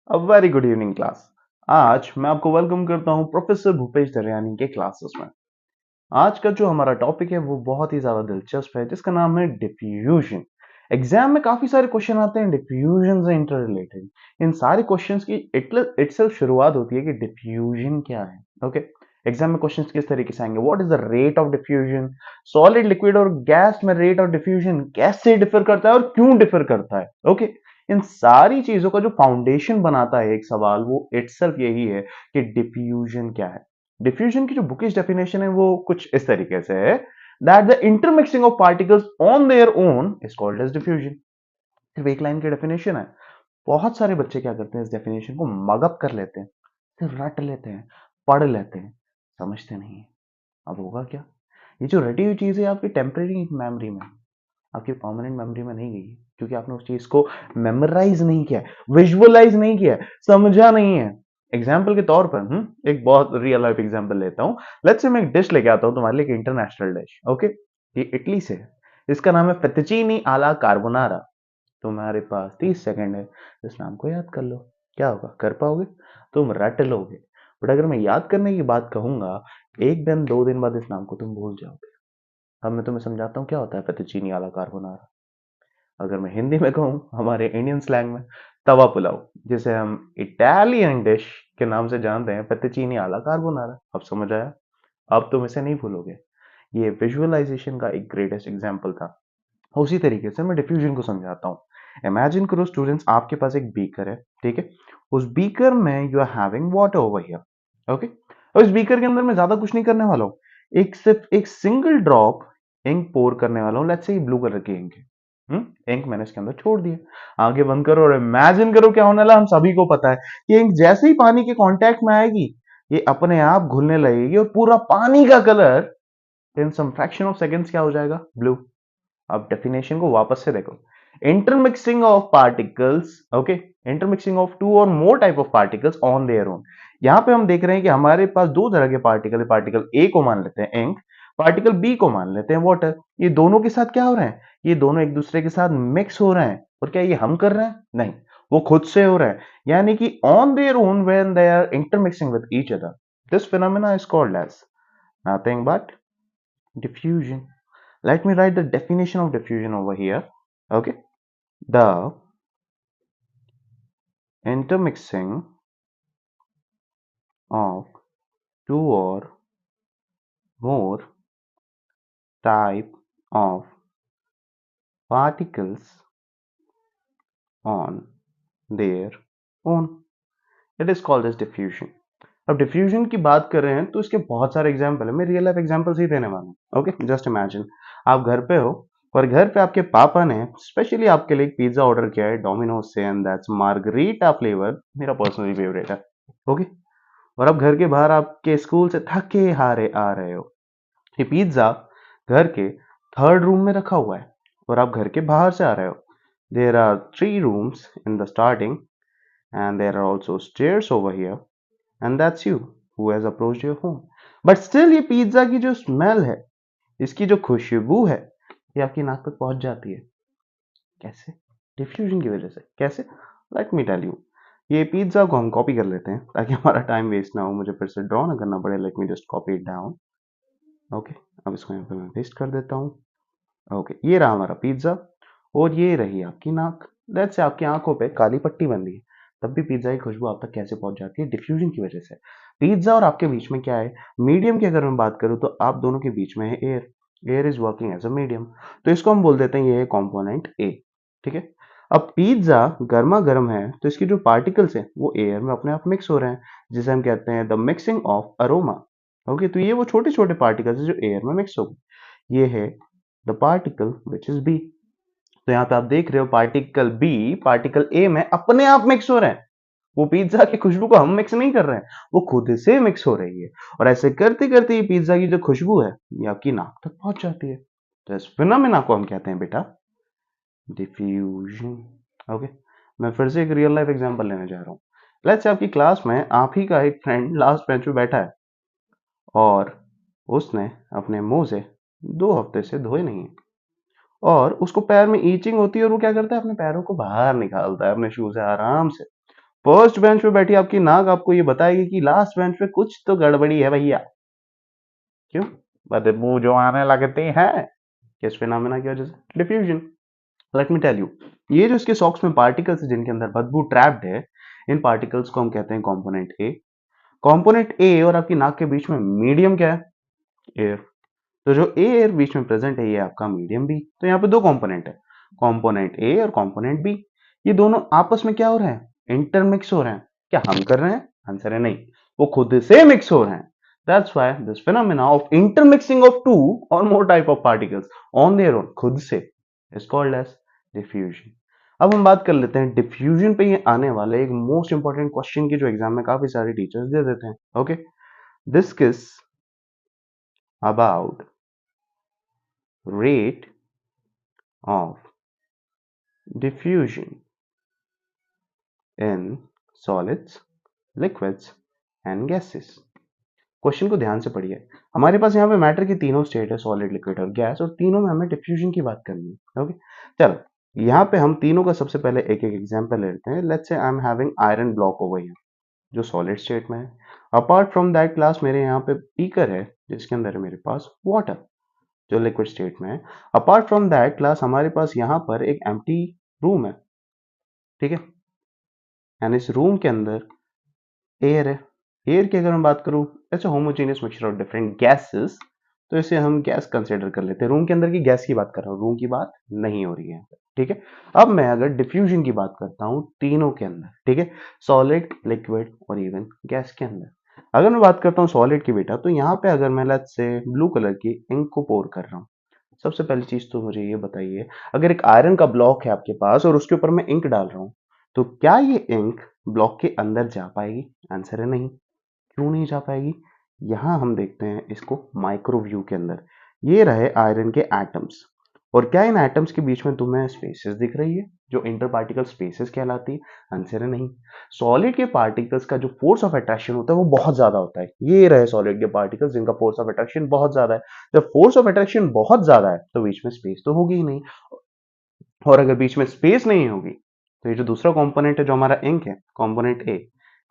A very good evening class. आज मैं आपको वेलकम करता हूं प्रोफेसर भूपेश दरयानी के क्लासेस में। आज का जो हमारा टॉपिक है वो बहुत ही ज्यादा दिलचस्प है, जिसका नाम है डिफ्यूजन। एग्जाम में काफी सारे क्वेश्चन आते हैं डिफ्यूजन से इंटर रिलेटेड। इन सारे क्वेश्चंस की इटसेल्फ शुरुआत होती है कि डिफ्यूजन क्या है। ओके, एग्जाम में क्वेश्चंस किस तरीके से आएंगे, what is the rate of diffusion, solid liquid और गैस में रेट ऑफ डिफ्यूजन कैसे डिफर करता है और क्यों डिफर करता है। ओके, इन सारी चीजों का जो फाउंडेशन बनाता है एक सवाल, वो इटसेल्फ यही है कि डिफ्यूजन क्या है। डिफ्यूजन की जो बुकिश डेफिनेशन है वो कुछ इस तरीके से है, that the intermixing of particles on their own is called as diffusion. सिर्फ एक लाइन की डेफिनेशन है। बहुत सारे बच्चे क्या करते हैं, इस डेफिनेशन को मगअप कर लेते हैं, फिर रट लेते हैं, पढ़ लेते हैं, समझते नहीं है। अब होगा क्या, ये जो रटी हुई चीज है आपकी टेम्परेरी मेमोरी में, आपकी परमानेंट मेमोरी में नहीं गई, क्योंकि आपने उस चीज को मेमोराइज नहीं किया, विजुअलाइज नहीं किया, समझा नहीं है। एग्जाम्पल के तौर पर एक बहुत रियल लाइफ एग्जाम्पल लेता हूँ। लेट्स से मैं एक डिश लेके आता हूँ तुम्हारे लिए, एक इंटरनेशनल डिश। ओके, ये इटली से है, इसका नाम है फेत्तुचीनी आला कार्बोनारा। तुम्हारे पास 30 सेकंड है, इस नाम को याद कर लो। क्या होगा, कर पाओगे? तुम रट लोगे। बट अगर मैं याद करने की बात कहूंगा, एक दिन 2 दिन बाद इस नाम को तुम भूल जाओगे। अब मैं तुम्हें समझाता हूँ क्या होता है फेत्तुचीनी आला कार्बोनारा। अगर मैं हिंदी में कहूँ, हमारे इंडियन स्लैंग में, तवा पुलाव, जिसे हम इटालियन डिश के नाम से जानते हैं, फेत्तुचीनी आला कार्बोनारा। अब समझ आया? अब तुम इसे नहीं भूलोगे। ये विजुअलाइजेशन का एक ग्रेटेस्ट एग्जाम्पल था। उसी तरीके से मैं डिफ्यूजन को समझाता हूँ। इमेजिन करो स्टूडेंट्स, आपके पास एक बीकर है, ठीक है। उस बीकर में you are having water over here. Okay, और इस बीकर के अंदर मैं ज्यादा कुछ नहीं करने वाला हूँ, एक सिर्फ एक सिंगल ड्रॉप इंक पोर करने वाला हूँ। लेट्स से ब्लू कलर की इंक है। इंक मैंने इसके अंदर छोड़ दिया। आगे बंद करो और इमेजिन करो क्या होने वाला। हम सभी को पता है कि इंक जैसे ही पानी के कांटेक्ट में आएगी, ये अपने आप घुलने लगेगी और पूरा पानी का colour in some fraction of seconds क्या हो जाएगा, ब्लू। अब डेफिनेशन को वापस से देखो। Intermixing of particles, okay, intermixing of two or more type of particles on their own. यहां पे हम देख रहे हैं कि हमारे पास दो तरह के पार्टिकल है। पार्टिकल ए को मान लेते हैं इंक, पार्टिकल बी को मान लेते हैं वाटर। ये दोनों के साथ क्या हो रहे हैं, ये दोनों एक दूसरे के साथ मिक्स हो रहे हैं। और क्या ये हम कर रहे हैं? नहीं, वो खुद से हो रहे हैं। यानी कि on their own when they are intermixing with each other, this phenomena is called as nothing but diffusion. Let me write the definition of diffusion over here. Okay, the intermixing of two or more type of particles on their own. It is called as diffusion. अब diffusion की बात कर रहे हैं तो इसके बहुत सारे एग्जाम्पल है। मैं रियल लाइफ एग्जाम्पल्स ही देने वाला हूँ। ओके, जस्ट इमेजिन आप घर पे हो और घर पे आपके पापा ने स्पेशली आपके लिए एक पिज्जा ऑर्डर किया है डोमिनोज से, एंड दैट्स मार्गरीटा फ्लेवर, मेरा पर्सनली फेवरेट है। ओके, और अब घर के बाहर आपके स्कूल से थके हारे आ रहे हो। ये पिज्जा घर के थर्ड रूम में रखा हुआ है और आप घर के बाहर से आ रहे हो। There are 3 rooms in the starting and there are also stairs over here, and that's you who has approached your home. But still ये पिज्जा की जो स्मेल है, इसकी जो खुशबू है, ये आपकी नाक तक पहुंच जाती है। कैसे? डिफ्यूजन की वजह से। कैसे? Let me tell you. ये पिज्जा को हम कॉपी कर लेते हैं ताकि हमारा टाइम वेस्ट ना हो, मुझे फिर से ड्रॉ ना करना पड़े। Let me just copy it down. Okay, अब इसको यहाँ पे मैं पेस्ट कर देता हूँ। ओके, ये रहा हमारा पिज्जा और ये रही आपकी नाक। लेट्स से आपकी आंखों पे काली पट्टी बन गई, तब भी पिज्जा की खुशबू आप तक कैसे पहुंच जाती है? डिफ्यूजन की वजह से। पिज्जा और आपके बीच में क्या है? मीडियम की अगर मैं बात करूं तो आप दोनों के बीच में है air. Air is working as a medium, तो इसको हम बोल देते हैं ये है कॉम्पोनेंट ए। ठीक है, अब पिज्जा गर्मा गर्म है तो इसकी जो पार्टिकल्स हैं वो एयर में अपने आप मिक्स हो रहे हैं, जिसे हम कहते हैं the mixing of aroma. Okay, तो ये वो छोटे छोटे पार्टिकल्स जो एयर में मिक्स हो गए, ये है the particle which is B. तो यहाँ पे आप देख रहे हो पार्टिकल बी पार्टिकल ए में अपने आप मिक्स हो रहे हैं। वो पिज्जा की खुशबू को हम मिक्स नहीं कर रहे हैं, वो खुद से मिक्स हो रही है। और ऐसे करते करते ये पिज्जा की जो खुशबू है ये आपकी नाक तक पहुंच जाती है। तो इस फिनोमेना को हम कहते हैं बेटा डिफ्यूजन। ओके, मैं फिर से एक रियल लाइफ एग्जांपल लेने जा रहा हूँ। लेट्स से आपकी क्लास में आप ही का एक फ्रेंड लास्ट बेंच पे बैठा है और उसने अपने मुंह से 2 हफ्ते से धोए नहीं है और उसको पैर में ईचिंग होती है और वो क्या करता है, अपने पैरों को बाहर निकालता है अपने शू से आराम से। फर्स्ट बेंच पे बैठी आपकी नाक आपको ये बताएगी कि लास्ट बेंच पे कुछ तो गड़बड़ी है भैया। क्यों? बदबू जो आने लगती है किस फिनोमेना की वजह से? Diffusion. Let me tell you, ये जो इसके सॉक्स में पार्टिकल्स है जिनके अंदर बदबू ट्रैप्ड है, इन पार्टिकल्स को हम कहते हैं कंपोनेंट ए। कंपोनेंट ए और आपकी नाक के बीच में मीडियम क्या है? एयर। तो जो एयर बीच में प्रेजेंट है ये आपका मीडियम बी। तो यहाँ पे दो कंपोनेंट है, कंपोनेंट ए और कंपोनेंट बी। ये दोनों आपस में क्या हो रहे हैं? इंटरमिक्स हो रहे हैं। क्या हम कर रहे हैं? आंसर है नहीं, वो खुद से मिक्स हो रहे हैं। That's why this phenomena of intermixing of two or more type of particles on their own, खुद से, इज कॉल्ड एज डिफ्यूजन। अब हम बात कर लेते हैं डिफ्यूजन पे ये आने वाले एक मोस्ट इंपॉर्टेंट क्वेश्चन की जो एग्जाम में काफी सारे टीचर्स दे देते हैं। Okay, discuss about rate of diffusion in solids, liquids and gases। Question को ध्यान से पढ़िए। हमारे पास यहाँ पे मैटर की तीनों स्टेट है, सॉलिड, लिक्विड और गैस, और तीनों में हमें डिफ्यूजन की बात करनी है। ओके, चलो यहाँ पे हम तीनों का सबसे पहले एक एक एग्जांपल लेते हैं। Let's say I am having iron block over here जो सॉलिड स्टेट में है। अपार्ट फ्रॉम दैट क्लास मेरे यहाँ पे बीकर है जिसके अंदर है मेरे पास वाटर जो लिक्विड स्टेट में है। अपार्ट फ्रॉम दैट क्लास हमारे पास यहाँ पर एक एम्प्टी रूम है, ठीक है, एंड इस रूम के अंदर एयर है। एयर की अगर मैं बात करूँ, ऐसे homogeneous mixture of different gases, तो इसे हम गैस कंसिडर कर लेते हैं। रूम के अंदर की गैस की बात कर रहा हूँ, रूम की बात नहीं हो रही है, ठीक है। अब मैं अगर डिफ्यूजन की बात करता हूँ तीनों के अंदर, ठीक है, सॉलिड, लिक्विड और इवन गैस के अंदर। अगर मैं बात करता हूँ सॉलिड की बेटा, तो यहाँ पे अगर मैं लेट्स से ब्लू कलर की इंक को पोर कर रहा हूँ, सबसे पहली चीज तो मुझे ये बताइए, अगर एक आयरन का ब्लॉक है आपके पास और उसके ऊपर मैं इंक डाल रहा हूं, तो क्या ये इंक ब्लॉक के अंदर जा पाएगी? आंसर है नहीं। क्यों नहीं जा पाएगी? यहां हम देखते हैं इसको माइक्रोव्यू के अंदर। ये रहे आयरन के एटम्स, और क्या इन एटम्स के बीच में तुम्हें स्पेसेस दिख रही है जो इंटर पार्टिकल स्पेसेस कहलाती है? आंसर है नहीं। सॉलिड के पार्टिकल्स का जो फोर्स ऑफ अट्रैक्शन होता है वो बहुत ज्यादा होता है। ये रहे सॉलिड के पार्टिकल्स जिनका फोर्स ऑफ अट्रैक्शन बहुत ज्यादा है। जब फोर्स ऑफ अट्रैक्शन बहुत ज्यादा है तो बीच में स्पेस तो होगी ही नहीं, और अगर बीच में स्पेस नहीं होगी तो ये जो दूसरा कंपोनेंट है जो हमारा इंक है, कंपोनेंट ए,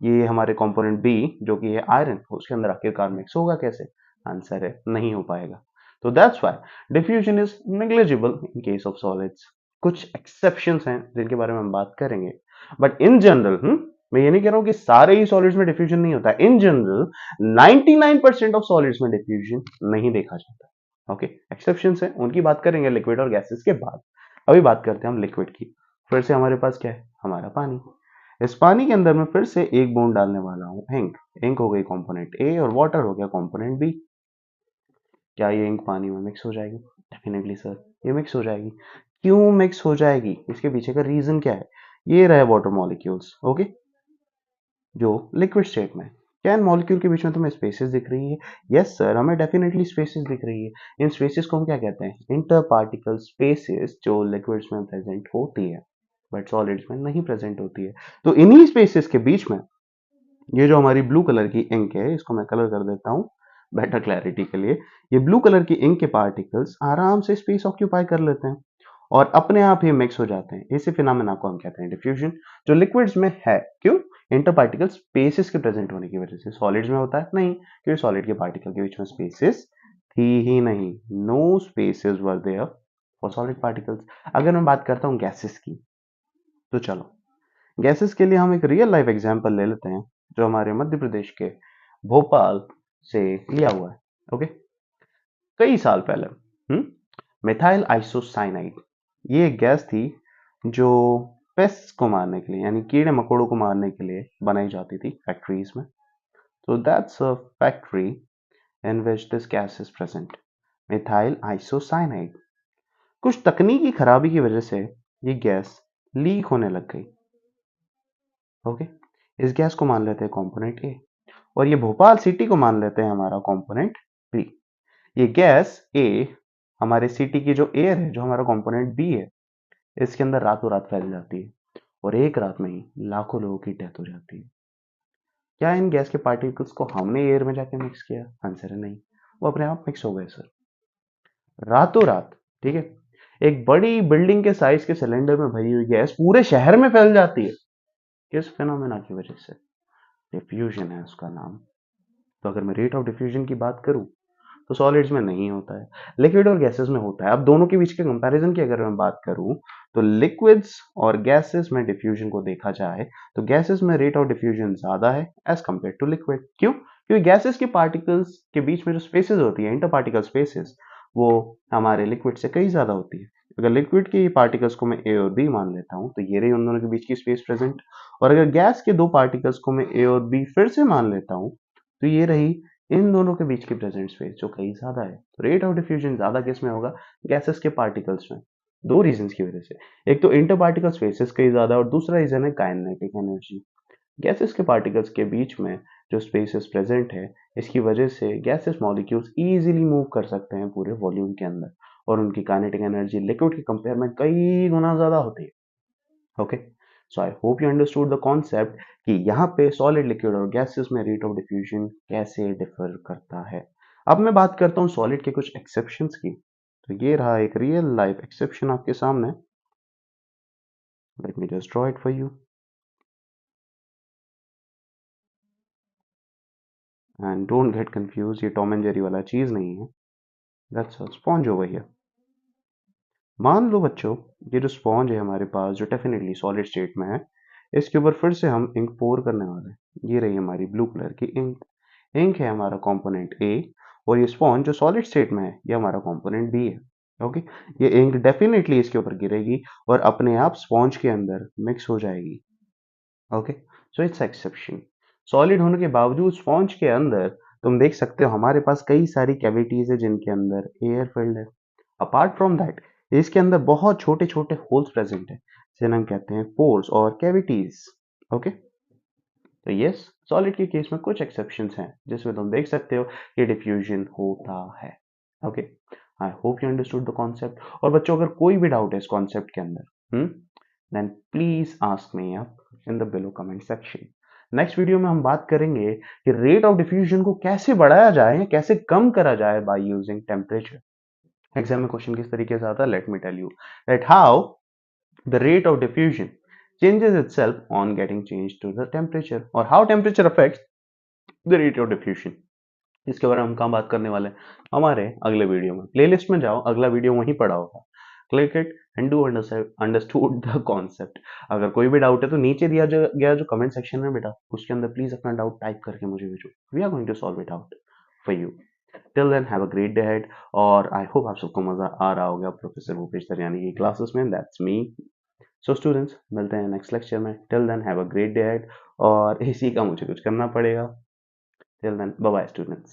ये हमारे कंपोनेंट बी जो कि है आयरन, उसके अंदर आखिरकार मिक्स होगा कैसे? आंसर है नहीं हो पाएगा। तो that's why diffusion is negligible in case of solids. कुछ एक्सेप्शंस हैं जिनके बारे में हम बात करेंगे, बट इन जनरल मैं ये नहीं कह रहा हूं कि सारे ही सॉलिड्स में डिफ्यूजन नहीं होता है। इन जनरल 99% ऑफ सॉलिड्स में डिफ्यूजन नहीं देखा जाता। ओके, एक्सेप्शंस हैं, उनकी बात करेंगे लिक्विड और गैसेस के बाद। अभी बात करते हैं हम लिक्विड की। फिर से हमारे पास क्या है? हमारा पानी। इस पानी के अंदर मैं फिर से एक बूंद डालने वाला हूं इंक। इंक हो गई कंपोनेंट ए और वाटर हो गया कंपोनेंट बी। क्या ये इंक पानी में मिक्स हो जाएगी? डेफिनेटली सर, ये मिक्स हो जाएगी। क्यों मिक्स हो जाएगी? इसके पीछे का रीजन क्या है? ये रहे वाटर मॉलिक्यूल्स, ओके, जो लिक्विड स्टेट में। क्या इन मॉलिक्यूल के बीच में तुम्हें स्पेसेस दिख रही है? यस सर, हमें डेफिनेटली स्पेसेस दिख रही है। इन स्पेसेस को हम क्या कहते हैं? इंटर पार्टिकल स्पेसेस, जो लिक्विड्स में प्रेजेंट होती है बट सॉलिड्स में नहीं प्रेजेंट होती है। तो इन्हीं स्पेसेस के बीच में ये जो हमारी ब्लू कलर की इंक है, इसको मैं कलर कर देता हूं बेटर क्लैरिटी के लिए। ये ब्लू कलर की इंक के पार्टिकल्स आराम से स्पेस ऑक्यूपाई कर लेते हैं और अपने आप ही मिक्स हो जाते हैं। इसी फिनोमेना को हम कहते हैं डिफ्यूजन, जो लिक्विड्स में है। क्यों? इंटर पार्टिकल स्पेसेस के प्रेजेंट होने की वजह से। सॉलिड्स में होता है नहीं, क्योंकि सॉलिड के पार्टिकल के बीच में स्पेसेस थी ही नहीं। No spaces were there for solid particles. अगर मैं बात करता हूँ गैसेस की, तो चलो गैसेस के लिए हम एक रियल लाइफ एग्जांपल ले लेते हैं जो हमारे मध्य प्रदेश के भोपाल से लिया हुआ है। ओके, कई साल पहले मिथाइल आइसोसाइनाइड, ये एक गैस थी जो पेस्ट को मारने के लिए, यानी कीड़े मकोड़ों को मारने के लिए बनाई जाती थी फैक्ट्रीज में। तो that's a factory in which this gas is present, methyl isocyanide. कुछ तकनीकी खराबी की वजह से ये गैस लीक होने लग गई। ओके, इस गैस को मान लेते हैं कंपोनेंट ए, और ये भोपाल सिटी को मान लेते हैं हमारा कंपोनेंट बी। ये गैस ए हमारे सिटी की जो एयर है, जो हमारा कंपोनेंट बी है, इसके अंदर रातों रात फैल जाती है और एक रात में ही लाखों लोगों की डेथ हो जाती है। क्या इन गैस के पार्टिकल्स को हमने एयर में जाके मिक्स किया? आंसर है नहीं, वो अपने आप मिक्स हो गए सर, रातों रात। ठीक है, एक बड़ी बिल्डिंग के साइज के सिलेंडर में भरी हुई गैस पूरे शहर में फैल जाती है। किस फिनोमेना की वजह से? डिफ्यूजन है उसका नाम। तो अगर मैं रेट ऑफ डिफ्यूजन की बात करूं तो सॉलिड्स में नहीं होता है, लिक्विड और गैसेस में होता है। अब दोनों के बीच के कंपैरिजन की अगर मैं बात करूं तो लिक्विड्स और गैसेस में डिफ्यूजन को देखा जाए तो गैसेस में रेट ऑफ डिफ्यूजन ज्यादा है एज कम्पेयर टू लिक्विड। क्यों? क्योंकि गैसेस के पार्टिकल्स के बीच में जो स्पेसेस होती है, इंटर पार्टिकल स्पेसेस, वो हमारे लिक्विड से कहीं ज्यादा होती है। अगर लिक्विड के पार्टिकल्स को मैं ए और बी मान लेता हूं तो ये रही उन दोनों के बीच की स्पेस प्रेजेंट। और अगर गैस के दो पार्टिकल्स को मैं ए और बी फिर से मान लेता हूं तो ये रही इन दोनों के बीच की प्रेजेंट स्पेस जो कहीं ज्यादा है। तो रेट ऑफ डिफ्यूजन ज्यादा किस में होगा? गैसेस के पार्टिकल्स में। दो रीजंस की वजह से, एक तो इंटर पार्टिकल स्पेसेस कहीं ज्यादा और दूसरा रीजन है काइनेटिक एनर्जी। गैसेस के पार्टिकल्स के बीच में जो स्पेसेस प्रेजेंट है, इसकी वजह से गैसेस मॉलिक्यूल्स इजीली मूव कर सकते हैं पूरे वॉल्यूम के अंदर, और उनकी काइनेटिक एनर्जी लिक्विड के कंपेयर में कई गुना ज्यादा होती है। Okay, so I hope you understood the concept कि यहाँ पे सॉलिड, लिक्विड और गैसेस में रेट ऑफ डिफ्यूजन कैसे डिफर करता है। अब मैं बात करता हूँ सॉलिड के कुछ एक्सेप्शंस की। तो ये रहा एक रियल लाइफ एक्सेप्शन आपके सामने। Let me just draw it for you and don't get confuse, ये टॉम एंड जेरी वाला चीज नहीं है। That's a sponge over here. मान लो बच्चों, ये जो स्पॉन्ज है हमारे पास जो डेफिनेटली सॉलिड स्टेट में है, इसके ऊपर फिर से हम इंक पोर करने वाले हैं। ये रही हमारी ब्लू कलर की इंक। इंक है हमारा कंपोनेंट ए, और ये स्पॉन्ज जो सॉलिड स्टेट में है ये हमारा कंपोनेंट बी है। ओके, ये इंक डेफिनेटली इसके ऊपर गिरेगी और अपने आप स्पॉन्ज के अंदर मिक्स हो जाएगी। Okay, so it's exception. Solid होने के बावजूद स्पॉन्ज के अंदर तुम देख सकते हो हमारे पास कई सारी कैविटीज है जिनके अंदर एयर फिल्ड है। अपार्ट फ्रॉम दैट, इसके अंदर बहुत छोटे छोटे होल्स प्रेजेंट है जिन्हें हम कहते हैं पोर्स और कैविटीज। ओके, तो यस, सॉलिड के केस में कुछ एक्सेप्शंस हैं जिसमें तुम देख सकते हो कि डिफ्यूजन होता है। Okay, I hope you understood the concept. और बच्चों, अगर कोई भी डाउट है इस कॉन्सेप्ट के अंदर, then please ask me up in the below comment section. Next video में हम बात करेंगे कि रेट ऑफ डिफ्यूजन को कैसे बढ़ाया जाए या कैसे कम करा जाए बाय यूजिंग टेम्परेचर। एग्जाम में क्वेश्चन किस तरीके से आता है, let me tell you that how the rate of diffusion changes itself on getting changed to the temperature, or how temperature affects the rate of diffusion। इसके बारे में हम कहाँ बात करने वाले हैं, हमारे अगले वीडियो में। प्लेलिस्ट में जाओ, अगला वीडियो वहीं पड़ा होगा, click it and do understood the concept. अगर कोई भी डाउट है तो नीचे दिया गया जो कमेंट सेक्शन है बेटा, उसके अंदर प्लीज अपना डाउट टाइप करके मुझे भेजो। We are going to solve it out for you. Till then have a great day ahead, और आई होप आप सबको मजा आ रहा होगा प्रोफेसर भूपेश दरियानी की क्लासेस में। That's me. सो स्टूडेंट्स, मिलते हैं नेक्स्ट लेक्चर में। Till then have a great day ahead, और इसी का मुझे कुछ करना पड़ेगा। Till then bye bye students.